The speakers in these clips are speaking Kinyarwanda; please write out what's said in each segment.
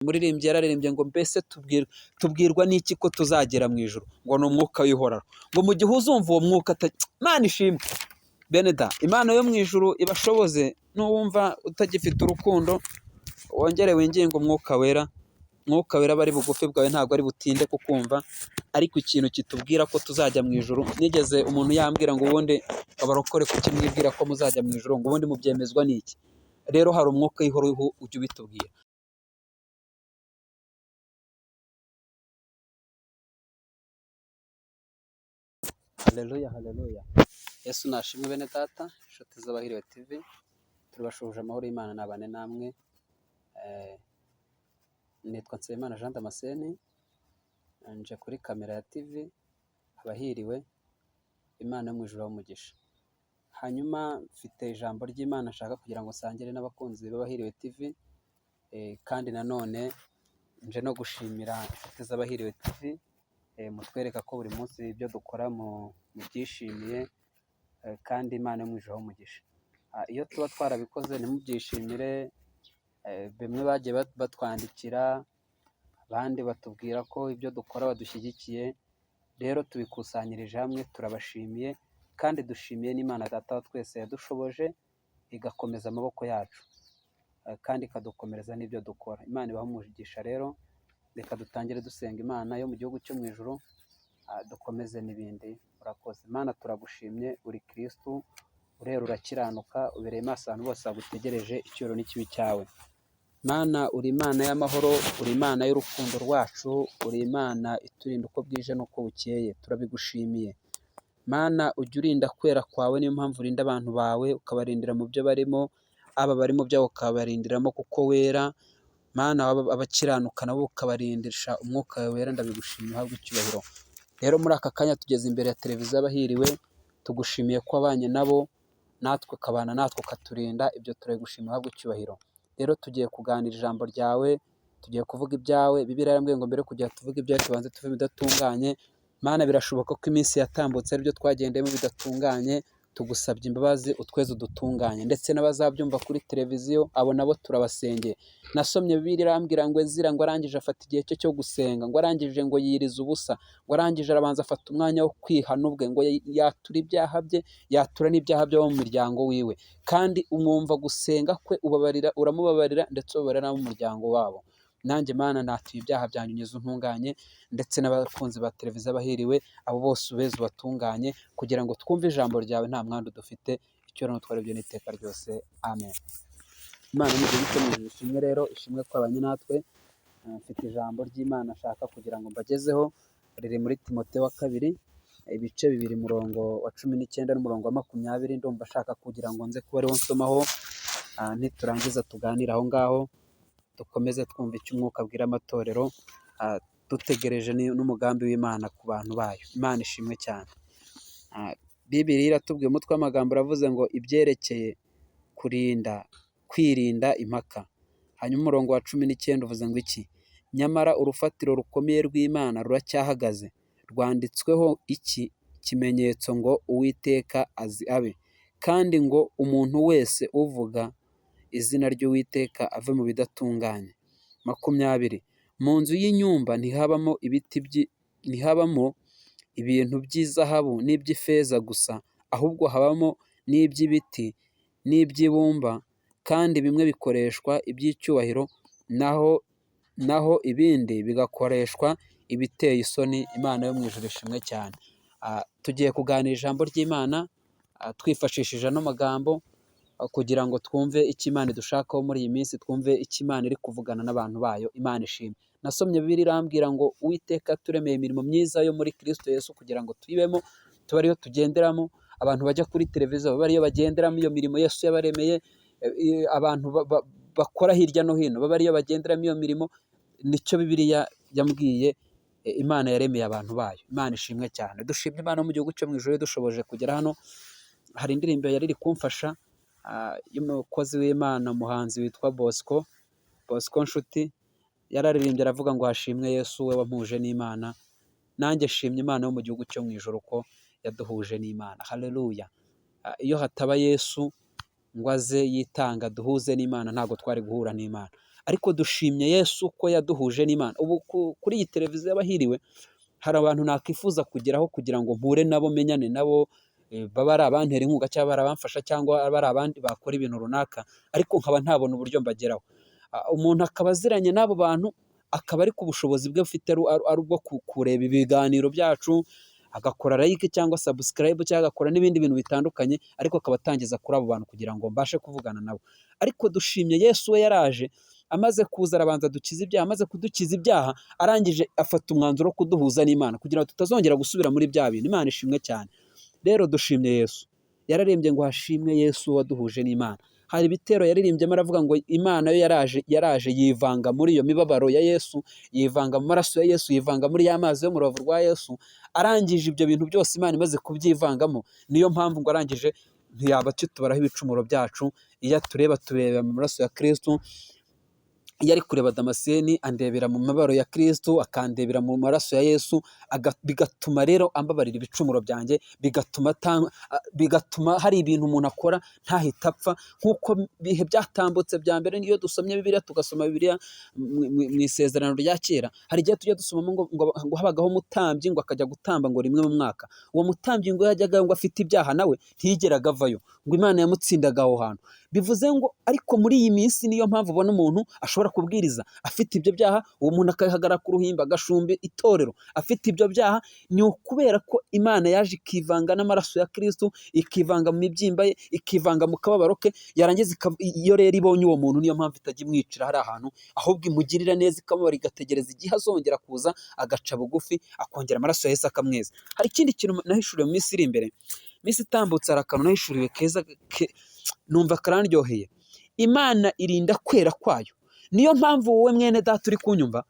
umuririmbyi yararirimbye ngo mbese tubwirwa n'iki ko tuzagera mu ijuru, ngo ni umwuka w'ihoraho, ngo mu gihe uzumva uwo mwuka Imana ishimwe bene da, Imana yo mu ijuru ibashoboze. N'uwumva utagifite urukundo wongere winginge umwuka wera, umwuka wera aba ari bugufi bwawe, ntabwo ari butinde kukumva. Ariko ikintu kitubwira ko tuzajya mu ijuru, nigeze umuntu yambwira ngo ubundi abarokore kuki mwibwira ko muzajya mu ijuru, ngo ubundi mubyemezwa n'iki? Rero hari umwuka w'ihoraho ujya ubitubwira. Haleluya, haleluya. Yesu nashimwe bene data, inshuti z'Abahiriwe TV, turabashuje amahoro y'Imana nabane namwe. Nitwa Nsabimana Jean Damascene, nje kuri kamera ya TV Abahiriwe, Imana yo mu ijuru umugisha. Hanyuma mfite ijambo ry'Imana nshaka kugira ngo nsangire n'abakunzi b'Abahiriwe TV, kandi nanone nje no gushimira inshuti z'Abahiriwe TV, mutwereka ko buri munsi ibyo dukora mubyishimiye, kandi Imana yo mu ijuru umugisha. Iyo tuba twarabikoze ntimubyishimire, bimwe bagiye batwandikira, abandi batubwira ko ibyo dukora badushyigikiye. Rero tubikusanyirije hamwe, turabashimiye, kandi dushimiye n'Imana Data wa twese yadushoboje igakomeza amaboko yacu, kandi ikadukomereza n'ibyo dukora. Imana ibahe umugisha. Rero reka dutangire dusenga Imana yo mu gihugu cyo mu ijuru, dukomeze n'ibindi. Urakoze Imana, turagushimye, uri Kristu, urera urakiranuka, ubereye maso abantu bose bagutegereje, icyubahiro n'ikibi cyawe. Mana, uri Imana y'amahoro, uri Imana y'urukundo rwacu, uri Imana iturinda uko bwije n'uko bukeye, turabigushimiye. Mana, ujya urinda kwera kwawe, niyo mpamvu urinda abantu bawe, ukabarindira mu byo barimo, aba bari mu byawe ukabarindiramo kuko wera. Mana, abakiranuka nabo ukabarindisha umwuka wawe wera, ndabigushimiye, uhabwe icyubahiro. Rero muri aka kanya tugeze imbere ya televiziyo Abahiriwe, tugushimiye ko wabanye nabo, natwe ukabana natwe ukaturinda, ibyo turabigushimiye, uhabwe icyubahiro. Rero tugiye kuganira ijambo ryawe, tugiye kuvuga ibyawe. Bibiliya yarambwiye ngo mbere kugira tuvuge ibyawe tubanze tuve bidatunganye. Mana, birashoboka ko iminsi yatambutse aribyo twagendeyemo bidatunganye, tugusabye imbabazi utweze udutunganye. Ndetse n'abazabyumva kuri televiziyo, abo nabo turabasengeye. Nasomye Bibiliya irambwira ngo Ezira ngo arangije afata igihe cye cyo gusenga, ngo arangije ngo yiriza ubusa, ngo arangije arabanza afata umwanya wo kwihana ubwe, ngo yatura ibyaha bye, yatura n'ibyaha by'abo mu muryango wiwe. Kandi umwumva gusenga kwe, uramubabarira, ndetse ubabarira n'abo mu muryango wabo. Nanjye Mana, natuye ibyaha byanjye, unyuze untunganye, ndetse n'abakunzi ba televiziyo Abahiriwe, abo bose ubeze ubatunganye, kugira ngo twumve ijambo ryawe nta mwandu dufite, icyubahiro n'ubutware byo n'iteka ryose, amen. Imana mu gihugu cyo mu ijuru ishimwe. Rero ishimwe twabanye natwe. Mfite ijambo ry'Imana nshaka kugira ngo mbagezeho, riri muri Timoteyo wa kabiri, ibice 2, umurongo wa 19 n'umurongo wa 20. Ndumva ashaka kugira ngo nze kuba ariho nsomaho, niturangiza tuganire aho ngaho, dukomeze twumva icyo umwuka abwira amatorero, dutegereje n'umugambi w'Imana ku bantu bayo. Imana ishimwe cyane. Bibiliya iratubwiye, umutwe w'amagambo uravuze ngo ibyerekeye kwirinda impaka. Hanyuma umurongo wa 19 uvuze ngo iki? Nyamara urufatiro rukomeye rw'Imana ruracyahagaze, rwanditsweho iki kimenyetso ngo Uwiteka azi abe, kandi ngo umuntu wese uvuga izina ry'Uwiteka ave mu bidatunganye. 20. Mu nzu y'inyumba ntihabamo ibintu by'izahabu n'iby'ifeza gusa, ahubwo habamo n'iby'ibiti n'iby'ibumba, kandi bimwe bikoreshwa iby'icyubahiro, naho ibindi bigakoreshwa ibiteye isoni. Imana yo mu ijuru ishimwe cyane. Tugiye kuganira ijambo ry'Imana, twifashishije ano magambo, kugira ngo twumve icyo Imana idushakaho muri iyi minsi, twumve icyo Imana iri kuvugana n'abantu bayo. Imana ishimwe. Nasomye Bibiliya irambwira ngo Uwiteka turemeye imirimo myiza yo muri Kristo Yesu, kugira ngo tuyibemo, tuba ariyo tugenderamo. Abantu bajya kuri televiziyo baba ariyo bagenderamo, iyo mirimo Yesu yabaremeye. Abantu bakora hirya no hino baba ariyo bagenderamo iyo mirimo. Nicyo Bibiliya yambwiye Imana yaremeye abantu bayo. Imana ishimwe cyane. Dushimye Imana mu gihugu cyo mu ijuru dushoboje kugera hano. Hari indirimbo yari iri kumfasha, y'umukozi w'Imana, umuhanzi witwa Bosco Nshuti, yararirimbye aravuga ngo hashimwe Yesu we wampuje n'Imana. Nanjye shimye Imana yo mu gihugu cyo mu ijuru ko yaduhuje n'Imana. Haleluya. Iyo hataba Yesu ngo aze yitanga duhuze n'Imana, ntabwo twari guhura n'Imana. ariko dushimye Yesu ko yaduhuje n'Imana. Ubu kuri iyi televiziyo y'abahiriwe hari abantu nakwifuza kugeraho kugira ngo mpure nabo, menyane nabo, baba ari abantera inkunga cyangwa ari abamfasha cyangwa aba ari abandi bakora ibintu runaka, ariko nkaba ntabona uburyo mbageraho. Umuntu akaba aziranye n'abo bantu, akaba ari ku bushobozi bwe afite ari ubwo kureba ibiganiro byacu, agakora like cyangwa subscribe cyangwa agakora n'ibindi bintu bitandukanye, ariko akaba atangiza kuri abo bantu kugira ngo mbashe kuvugana nabo. Ariko dushimye Yesu we yaraje, amaze kuza arabanza dukiza ibyaha, amaze kudukiza ibyaha arangije afata umwanzuro wo kuduhuza n'Imana kugira ngo tutazongera gusubira muri bya bintu. Imana ishimwe cyane. Rero dushimye Yesu, yararembye ngo hashimwe Yesu waduhuje n'Imana. Hari ibitero yaririmbyemo aravuga ngo Imana yo yaraje yivanga muri iyo mibabaro ya Yesu, yivanga mu maraso ya Yesu, yivanga muri ya mazi yo mu rubavu rwa Yesu. Arangije ibyo bintu byose Imana imaze kubyivangamo, niyo mpamvu ngo arangije ntiyaba kitubaraho ibicumuro byacu. Iyo atureba tureba mu maraso ya Kristo. Iyo ari kureba Damascene andebera mu mabaro ya Kristo, akandebera mu maraso ya Yesu, bigatuma rero ambabarira ibicumuro byanjye, bigatuma hari ibintu umuntu akora ntahita apfa, nk'uko bihe byatambutse bya mbere. Niyo dusomye Bibiliya, tugasoma Bibiliya mu isezerano rya kera, hari igihe tujya dusomamo ngo habagaho umutambyi ngo akajya gutamba ngo rimwe mu mwaka. Uwo mutambyi ngo yajyaga ngo afite ibyaha nawe ntiyigeraga avayo, ngo Imana yamutsindaga aho hantu. Bivuze ngo ariko muri iyi minsi niyo mpamvu ubona umuntu ashobora kubwiriza afite ibyo byaha, uwo muntu akahagarara ku ruhimbi agashumba itorero afite ibyo byaha. Ni ukubera ko Imana yaje ikivanga n'amaraso ya Kristo, ikivanga mu mibyimba ye, ikivanga mu kababaro ke, yarangiza iyo rero ibonye uwo muntu niyo mpamvu itajya imwicira hari ahantu, ahubwo imugirira neza ikamubara, igategereza igihe azongera kuza, agaca bugufi, akongera amaraso ya Yesu akamweza. Hari ikindi kintu nahishuriwe mu minsi iri imbere, minsi itambutse, hari akantu nahishuriwe keza numva karandyoheye. Imana irinda kwera kwayo. Niyo mpamvu wowe mwene data uri kunyumva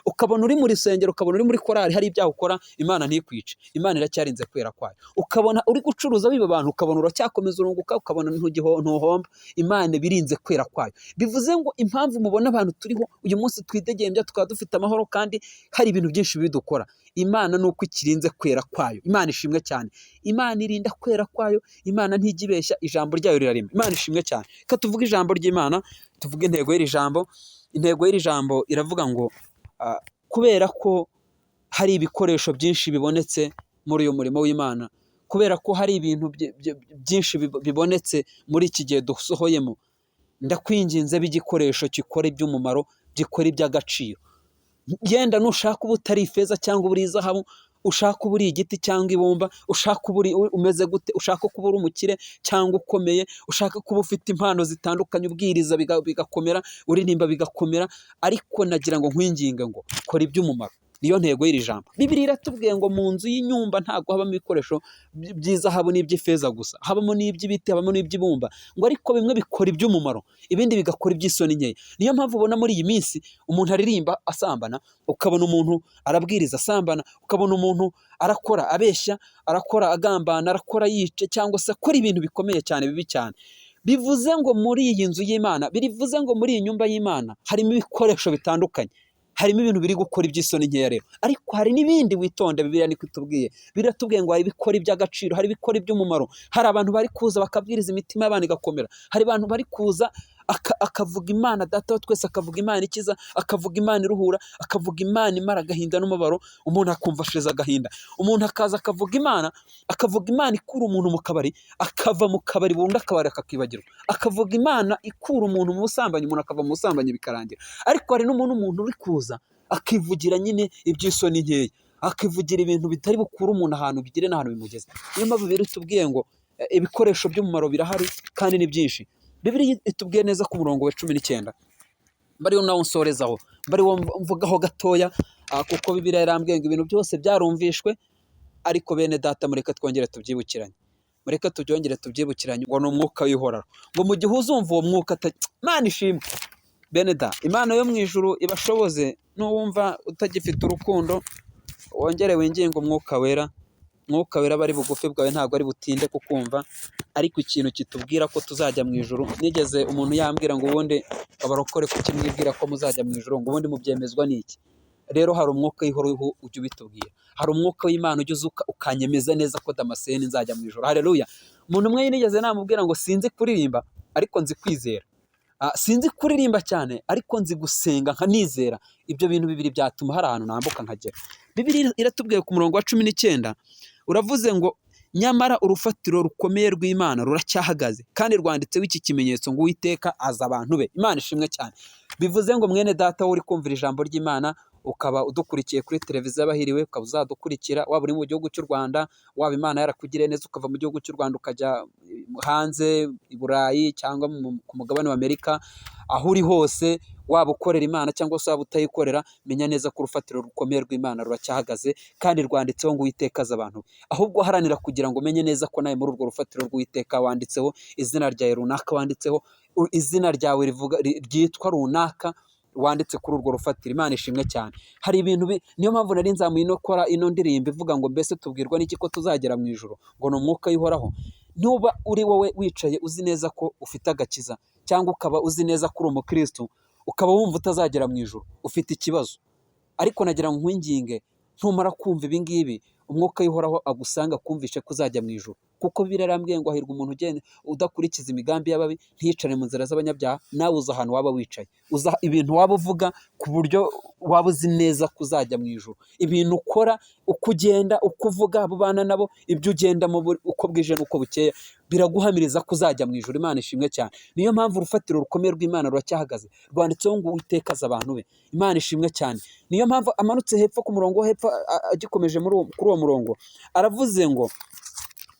ukabona uri muri rusengero, ukabona uri muri korali, hari ibyaha ukora Imana ntikwice, Imana iracyarinze kwera kwayo. Ukabona uri gucuruza biba abantu, ukabona uracyakomeza urunguka, ukabona ntuhomba, Imana birinze kwera kwayo. Bivuze ngo impamvu mubona abantu turiho uyu munsi twidegembya, tukaba dufite amahoro kandi hari ibintu byinshi bidukora, Imana nuko ikirinze kwera kwayo. Imana ishimwe cyane. Imana irinda kwera kwayo, Imana ntijya ibeshya, ijambo ryayo rirarema. Imana ishimwe cyane. Ka tuvuge ijambo ry'Imana, tuvuge intego y'iri jambo. Intego y'iri jambo iravuga ngo kubera ko hari ibikoresho byinshi bibonetse muri uyu murimo w'Imana, kubera ko hari ibintu byinshi bibonetse muri iki gihe dusohoyemo, ndakwinginze b'igikoresho gikora iby'umumaro, gikora iby'agaciro. Yenda nushaka uba utari ifeza cyangwa uba uri izahabu, ushaka uba uri igiti cyangwa ibumba, ushaka uba umeze gute, ushaka kuba uri umukire cyangwa ukomeye, ushaka kuba ufite impano zitandukanye, ubwiriza bigakomera, uririmba bigakomera, ariko nagira ngo nkwinginge ngo kora iby'umumaro. Niyo ntego y'iri jambo. Bibiliya iratubwiye ngo mu nzu y'inyumba ntabwo habamo ibikoresho by'izahabu n'iby'ifeza gusa, habamo n'iby'ibiti, habamo n'iby'ibumba, ngo ariko bimwe bikora iby'umumaro, ibindi bigakora iby'isoni nkeya. Niyo mpamvu ubona muri iyi minsi umuntu aririmba asambana, ukabona umuntu arabwiriza asambana, ukabona umuntu arakora abeshya, arakora agambana, arakora yice, cyangwa se akora ibintu bikomeye cyane, bibi cyane. Bivuze ngo muri iyi nzu y'Imana, bivuze ngo muri iyi nyumba y'Imana harimo ibikoresho bitandukanye, harimo ibintu biri gukora iby'isoni nkeya rero, ariko hari n'ibindi witonda. Bibiliya niko itubwiye, biratubwiye ngo hari ibikora iby'agaciro, hari ibikora iby'umumaro. Hari abantu bari kuza bakabwiriza imitima y'abantu igakomera, hari abantu bari kuza akavuga Imana Data wa twese, akavuga Imana ikiza, akavuga Imana iruhura, akavuga Imana imara agahinda n'umubabaro, umuntu akumva ashize agahinda. Umuntu akaza akavuga Imana ikura umuntu mu kabari, akava mu kabari burundu akabari akakibagirwa, akavuga Imana ikura umuntu mu busambanyi, umuntu akava mu busambanyi bikarangira. Ariko hari n'umuntu uri kuza akivugira nyine iby'isoni nkeya, akivugira ibintu bitari bukure umuntu ahantu bigire n'ahantu bimugeze. Niyo mpamvu rero itubwiye ngo ibikoresho by'umumaro birahari kandi ni byinshi. Bibiliya itubwiye neza ku murongo wa 19, mbariho nawo nsorezaho, mbariho mvugaho gatoya, kuko Bibiliya yarambwiye ngo ibintu byose byarumvishwe, ariko bene data mureka twongere tubyibukiranye, mureka tubyongere tubyibukiranye, ngo ni umwuka w'ihoraro, ngo mu gihe uzumva uwo mwuka Imana ishimwe. Bene da, Imana yo mu ijuru ibashoboze. Nuwumva utagifite urukundo, wongere winginge umwuka wera. Mwuka wera bari bugufi bwawe ntabwo ari butinde kukumva, ariko ikintu kitubwira ko tuzajya mu ijuru. Nigeze umuntu yambwira ngo ubundi abarokore kuki mwibwira ko muzajya mu ijuru, ngo ubundi mubyemezwa n'iki? Rero hari umwuka w'ihoro ujya ubitubwira, hari umwuka w'Imana ujya uza ukanyemeza neza ko Damascene nzajya mu ijuru. Haleluya. Umuntu umwe nigeze namubwira ngo sinzi kuririmba ariko nzi kwizera. sinzi kuririmba cyane ariko nzi gusenga nkanizera. Ibyo bintu bibiri byatuma hari ahantu nambuka nkagera. Bibiliya iratubwiye ku murongo wa 19 uravuze ngo nyamara urufatiro rukomeye rw'Imana ruracyahagaze kandi rwanditseho iki kimenyetso ngo Uwiteka azi abantu be. Imana ishimwe cyane. Bivuze ngo mwene data uri kumvira ijambo ry'Imana ukaba udukurikiye kuri televiziyo Abahiriwe, ukaba uzadukurikira waba uri mu gihugu cy'u Rwanda, waba Imana yarakugiriye neza ukava mu gihugu cy'u Rwanda ukajya hanze i Burayi cyangwa ku mugabane wa Amerika, aho uri hose waba ukorera Imana cyangwa se waba utayikorera, menya neza ko urufatiro rukomeye rw'Imana ruracyahagaze kandi rwanditseho ngo Uwiteka azi abantu. Ahubwo haranira kugira ngo umenye neza ko nawe muri urwo rufatiro rw'Uwiteka wanditseho izina ryawe runaka, wanditseho izina ryawe ryitwa runaka, wanditse kuri urwo rufatiro. Imana ishimwe cyane. Hari ibintu niyo mpamvu nari nzamuye ino ndirimbo ivuga ngo mbese tubwirwa n'iki ko tuzagera mu ijuru, ngo ni umwuka yihoraho. Nuba uri wowe wicaye uzi neza ko ufite agakiza cyangwa ukaba uzi neza ko uri umukristo, ukaba wumva utazagera mu ijuru, ufite ikibazo. Ariko nagira ngo nkwinginge, ntumara kumva ibi ngibi, umwuka yihoraho agusanga kumvishe ko uzajya mu ijuru, kuko birarambwiye ngo hahirwa umuntu ugenda udakurikiza imigambi y'ababi, ntiyicare mu nzira z'abanyabyaha. Nawe uza ahantu waba wicaye, uza ibintu waba uvuga ku buryo waba uzi neza ko uzajya mu ijuru. Ibintu ukora, uko ugenda, uko uvuga, abo ubana nabo, ibyo ugendamo uko bwije n'uko bukeye, biraguhamiriza ko uzajya mu ijuru. Imana ishimwe cyane. Niyo mpamvu urufatiro rukomeye rw'Imana ruracyahagaze, rwanditseho ngo Uwiteka azi abantu be. Imana ishimwe cyane. Niyo mpamvu amanutse hepfo ku murongo wo hepfo, agikomeje kuri uwo murongo aravuze ngo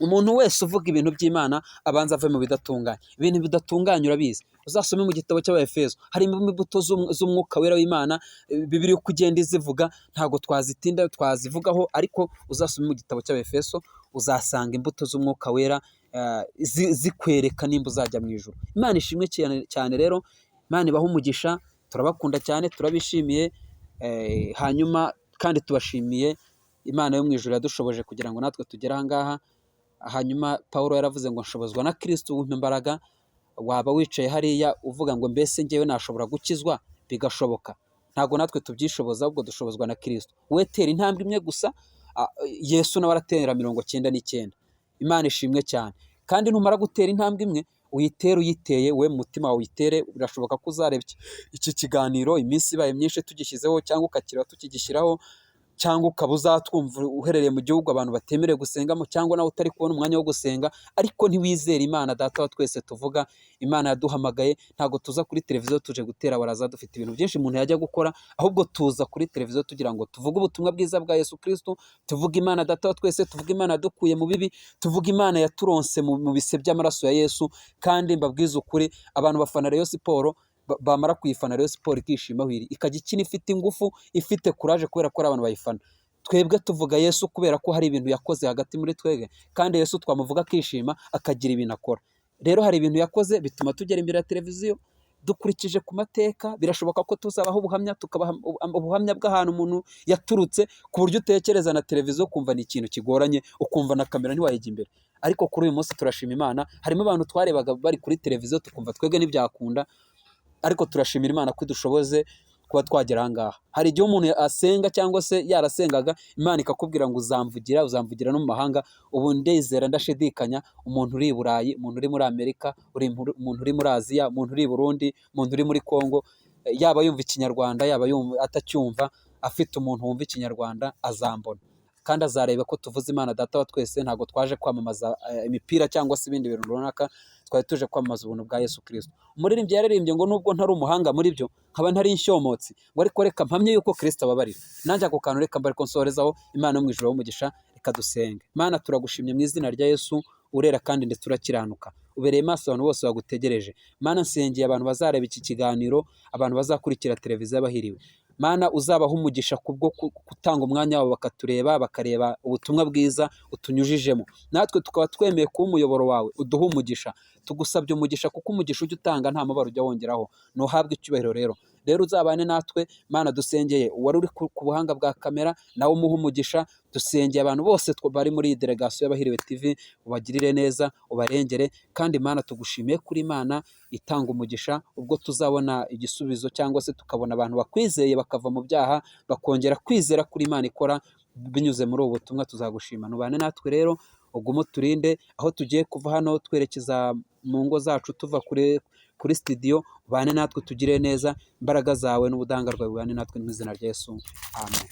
umuntu wese uvuga ibintu by'Imana abanza ave mu bidatunganye. Ibintu bidatunganye urabizi, uzasome mu gitabo cy'Abefeso, harimo imbuto z'umwuka wera w'Imana. Bibiliya uko ugenda izivuga ntabwo twazitinda twazivugaho, ariko uzasome mu gitabo cy'Abefeso uzasanga imbuto z'umwuka wera zikwereka nimba uzajya mu ijuru. Imana ishimwe cyane. Rero Imana ibaha umugisha, turabakunda cyane, turabishimiye, hanyuma kandi tubashimiye Imana yo mu ijuru yadushoboje kugira ngo natwe tugere aha ngaha. Hanyuma Pawulo yaravuze ngo nshobozwa na Kristo wumpa imbaraga. Waba wicaye hariya uvuga ngo mbese njyewe nashobora gukizwa? Bigashoboka. Ntabwo natwe tubyishoboza, ahubwo dushobozwa na Kristo. We tera intambwe imwe gusa, Yesu nawe aratera 99. Imana ishimwe cyane. Kandi ntumara gutera intambwe imwe, uyiteye we mutima wawe uyitere. Birashoboka ko uzareba iki kiganiro iminsi ibaye myinshi tugishyizeho, cyangwa ukakireba tukigishyiraho, cyangwa ukaba uzatwumva uherereye mu gihugu abantu batemerewe gusengamo, cyangwa nawe utari kubona umwanya wo gusenga, ariko ntiwizere Imana Data wa twese tuvuga. Imana yaduhamagaye, ntabwo tuza kuri televiziyo tuje gutera baraza dufite ibintu byinshi umuntu yajya gukora, ahubwo tuza kuri televiziyo tugira ngo tuvuge ubutumwa bwiza bwa Yesu Kristo, tuvuge Imana Data wa twese, tuvuge Imana yadukuye mu bibi, tuvuge Imana yaturonse mu bise by'amaraso ya Yesu. Kandi mbabwiza ukuri, abantu bafana Rayon Sport, bamara kuyifana Rayon Sport ikishima hwiri, ikajya ikina ifite ingufu, ifite courage, kubera ko ari abantu bayifana. Twebwe tuvuga Yesu kubera ko hari ibintu yakoze hagati muri twebwe, kandi Yesu twamuvuga akishima, akagira ibintu akora. Rero hari ibintu yakoze bituma tugera imbere ya televiziyo dukurikije ku mateka. Birashoboka ko tuzabaho ubuhamya, tukabaha ubuhamya bw'ahantu umuntu yaturutse, ku buryo utekereza na televiziyo kumva ni ikintu kigoranye, ukumva na kamera ntiwayijya imbere. Ariko kuri uyu munsi turashima Imana, harimo abantu twarebaga bari kuri televiziyo tukumva twebwe ntibyakunda, ariko turashimira Imana ko idushoboze kuba twagera aha ngaha. Hari igihe umuntu asenga cyangwa se yarasengaga, Imana ikakubwira ngo uzamvugira no mu mahanga. Ubu ndizera ndashidikanya, umuntu uri i Burayi, umuntu uri muri Amerika, umuntu uri muri Aziya, umuntu uri i Burundi, umuntu uri muri Kongo, yaba yumva Ikinyarwanda yaba atacyumva, afite umuntu wumva Ikinyarwanda azambona kandi azareba ko tuvuze Imana Data wa twese. Ntabwo twaje kwamamaza imipira cyangwa se ibindi bintu runaka, twari tuje kwamamaza ubuntu bwa Yesu Kristo. Umuririmbyi yaririmbye ngo nubwo ntari umuhanga muri byo, nkaba ntari inshyomotsi, ngo ariko reka mpamye yuko Kristo ababarira. Nanjye ako kantu reka mbariko nsorezaho. Imana yo mu ijuru y'umugisha, reka dusenge. Mana turagushimye mu izina rya Yesu, urera kandi ndetse urakiranuka, ubereye maso abantu bose bagutegereje. Mana nsengeye abantu bazareba iki kiganiro, abantu bazakurikira televiziyo Abahiriwe. Mana uzabaha umugisha kubwo gutanga umwanya wabo bakatureba, bakareba ubutumwa bwiza utunyujijemo. Natwe tukaba twemeye kuba umuyoboro wawe, uduha umugisha. Tugusabye umugisha, kuko umugisha ujya utanga nta mubare ujya wongeraho. Nuhabwe icyubahiro rero uzabane natwe. Mana dusengeye uwari uri ku buhanga bwa kamera, nawe umuha umugisha. Dusengeye abantu bose bari muri iyi delegasiyo y'Abahiriwe TV, ubagirire neza, ubarengere. Kandi Mana tugushimiye kuri Imana itanga umugisha, ubwo tuzabona igisubizo cyangwa se tukabona abantu bakwizeye bakava mu byaha, bakongera kwizera kuri Imana ikora binyuze muri ubu butumwa. Tuzagushima, nubane natwe rero, ugume uturinde aho tugiye kuva hano twerekeza mu ngo zacu, tuva kuri studio, ubane natwe tugire neza, imbaraga zawe n'ubudahangarwa bubane natwe mu izina rya Yesu, amen.